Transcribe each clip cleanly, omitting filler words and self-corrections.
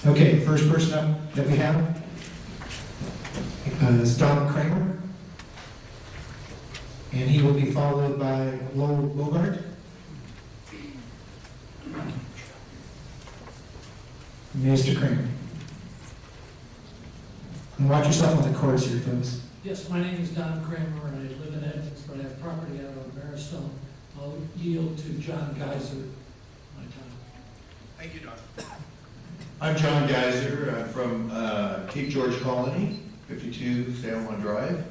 Okay, first person up that we have is Don Kramer. And he will be followed by Lowell Bogart. Mr. Kramer. And watch yourself on the chorus here, folks. Yes, my name is Don Kramer, and I live in Edmonds, but I have property out on Maristone. I'll yield to John Geyser my time. Thank you, Don. I'm John Geyser. I'm from Cape George Colony, 52 San Juan Drive.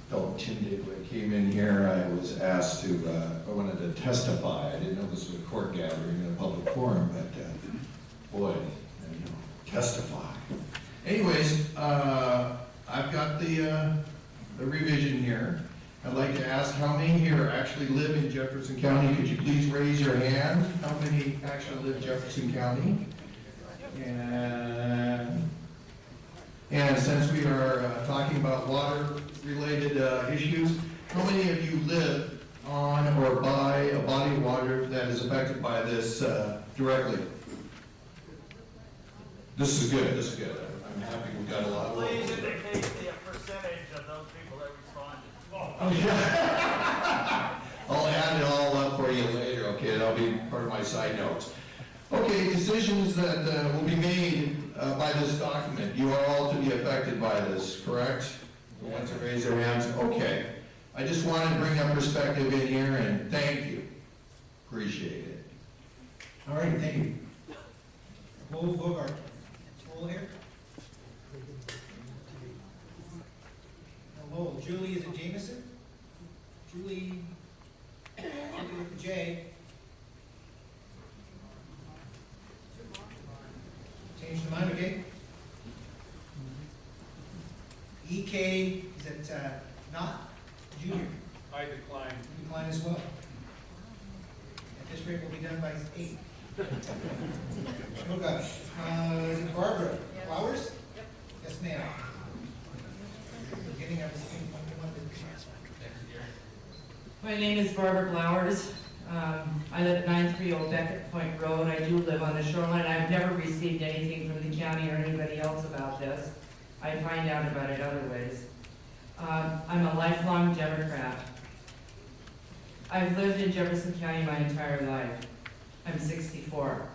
Felt intimidated when I came in here. I was asked to, I wanted to testify. I didn't know this was a court gathering in a public forum, but boy, testify. Anyways, I've got the revision here. I'd like to ask how many here actually live in Jefferson County. Could you please raise your hand? How many actually live in Jefferson County? And since we are talking about water-related issues, how many of you live on or by a body of water that is affected by this directly? This is good, this is good. I'm happy we've got a lot of... Please indicate the percentage of those people that responded. Oh, yeah. I'll add it all up for you later, okay? That'll be part of my side notes. Okay, decisions that will be made by this document. You are all to be affected by this, correct? The ones that raise their hands? Okay. I just wanted to bring up perspective in here and thank you. Appreciate it. All right, thank you. Lowell Bogart. Lowell here. Now, Lowell, Julie, is it Jameson? Julie with the J. Change the mind, okay? EK, is it not junior? I decline. Decline as well. At this rate, we'll be done by 8. Oh gosh. Is it Barbara Flowers? Yep. Yes, ma'am. Beginning of this thing. My name is Barbara Flowers. I live at 930 Beckett Point Road. I do live on the shoreline. I've never received anything from the county or anybody else about this. I find out about it other ways. I'm a lifelong Democrat. I've lived in Jefferson County my entire life. I'm 64.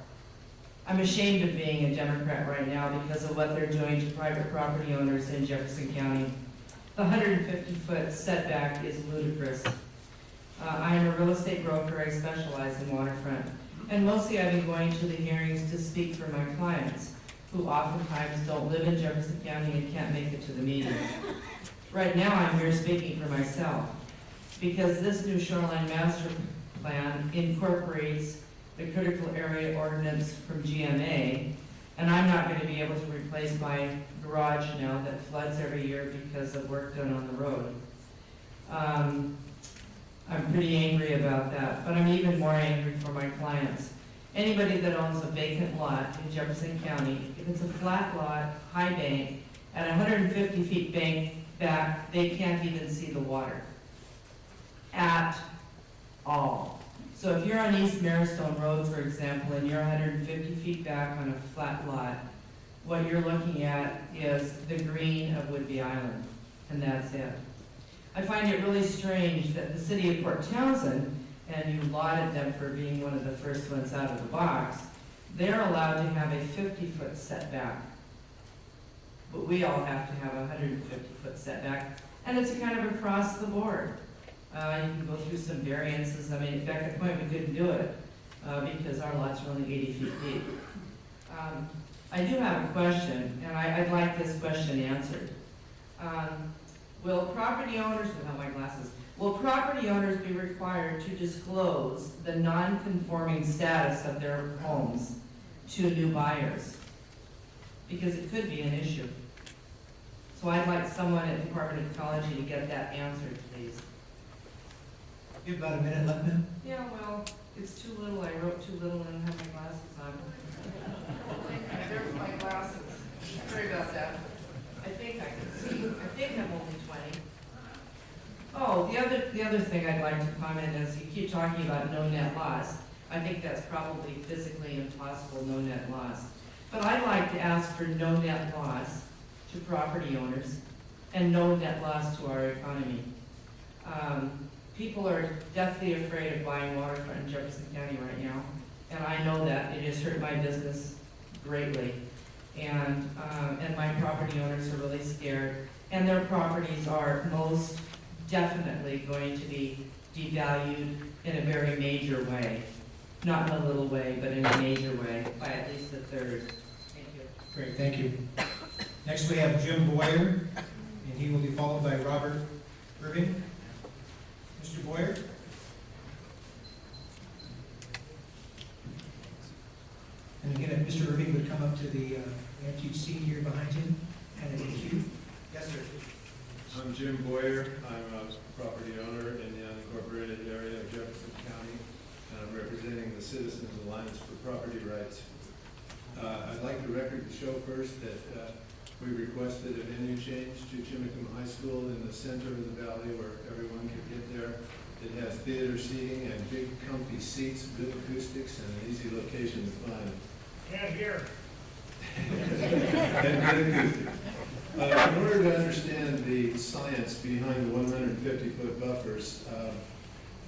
I'm ashamed of being a Democrat right now because of what they're doing to private property owners in Jefferson County. The 150-foot setback is ludicrous. I am a real estate broker. I specialize in waterfront. And mostly I've been going to the hearings to speak for my clients, who oftentimes don't live in Jefferson County and can't make it to the meetings. Right now I'm here speaking for myself, because this new shoreline master plan incorporates the critical area ordinance from GMA, and I'm not going to be able to replace my garage now that floods every year because of work done on the road. I'm pretty angry about that, but I'm even more angry for my clients. Anybody that owns a vacant lot in Jefferson County, if it's a flat lot, high bank, at 150 feet bank back, they can't even see the water at all. So if you're on East Maristone Road, for example, and you're 150 feet back on a flat lot, what you're looking at is the green of Whidbey Island, and that's it. I find it really strange that the city of Port Townsend, and you lauded them for being one of the first ones out of the box, they're allowed to have a 50-foot setback. But we all have to have a 150-foot setback, and it's kind of across the board. You can go through some variances. I mean, at Beckett Point, we couldn't do it because our lots are only 80 feet deep. I do have a question, and I'd like this question answered. Will property owners, without my glasses, will property owners be required to disclose the non-conforming status of their homes to new buyers? Because it could be an issue. So I'd like someone at the Department of Ecology to get that answered, please. You have about a minute left, ma'am. Yeah, well, it's too little. I wrote too little and I don't have my glasses on. There's my glasses. Sorry about that. I think I can see. I think I'm only 20. Oh, the other thing I'd like to comment is you keep talking about no net loss. I think that's probably physically impossible, no net loss. But I'd like to ask for no net loss to property owners and no net loss to our economy. People are deathly afraid of buying waterfront in Jefferson County right now, and I know that. It has hurt my business greatly. And my property owners are really scared, and their properties are most definitely going to be devalued in a very major way. Not in a little way, but in a major way, by at least a third. Thank you. Great, thank you. Next, we have Jim Boyer, and he will be followed by Robert Irving. Mr. Boyer? And again, if Mr. Irving would come up to the empty seat here behind him, and in the queue. Yes, sir. I'm Jim Boyer. I'm a property owner in the unincorporated area of Jefferson County, and I'm representing the Citizens Alliance for Property Rights. I'd like the record to show first that we requested a venue change to Chimicum High School in the center of the valley where everyone could get there. It has theater seating and big comfy seats, good acoustics, and an easy location to find. Can't hear. In order to understand the science behind the 150-foot buffers,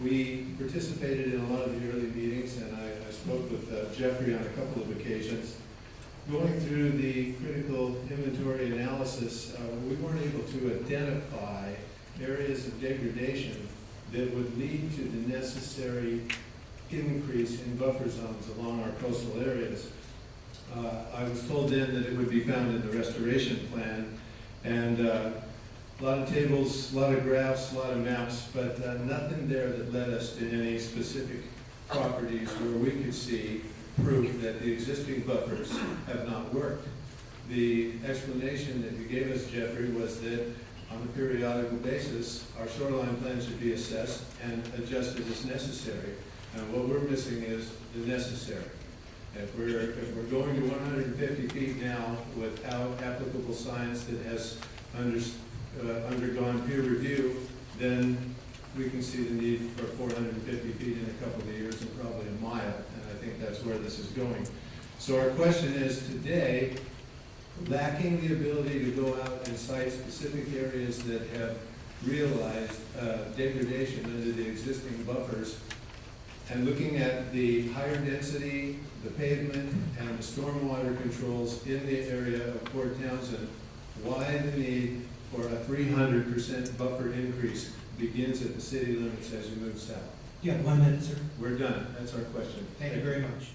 we participated in a lot of the early meetings, and I spoke with Jeffree on a couple of occasions. Going through the critical inventory analysis, we weren't able to identify areas of degradation that would lead to the necessary increase in buffer zones along our coastal areas. I was told then that it would be found in the restoration plan, and a lot of tables, a lot of graphs, a lot of maps, but nothing there that led us to any specific properties where we could see proof that the existing buffers have not worked. The explanation that you gave us, Jeffree, was that on a periodical basis, our shoreline plan should be assessed and adjusted as necessary. And what we're missing is the necessary. If we're going to 150 feet now without applicable science that has undergone peer review, then we can see the need for 450 feet in a couple of years and probably a mile, and I think that's where this is going. So our question is today, lacking the ability to go out and cite specific areas that have realized degradation under the existing buffers, and looking at the higher density, the pavement, and the stormwater controls in the area of Port Townsend, why the need for a 300% buffer increase begins at the city limits as you move south? You have 1 minute, sir. We're done. That's our question. Thank you very much.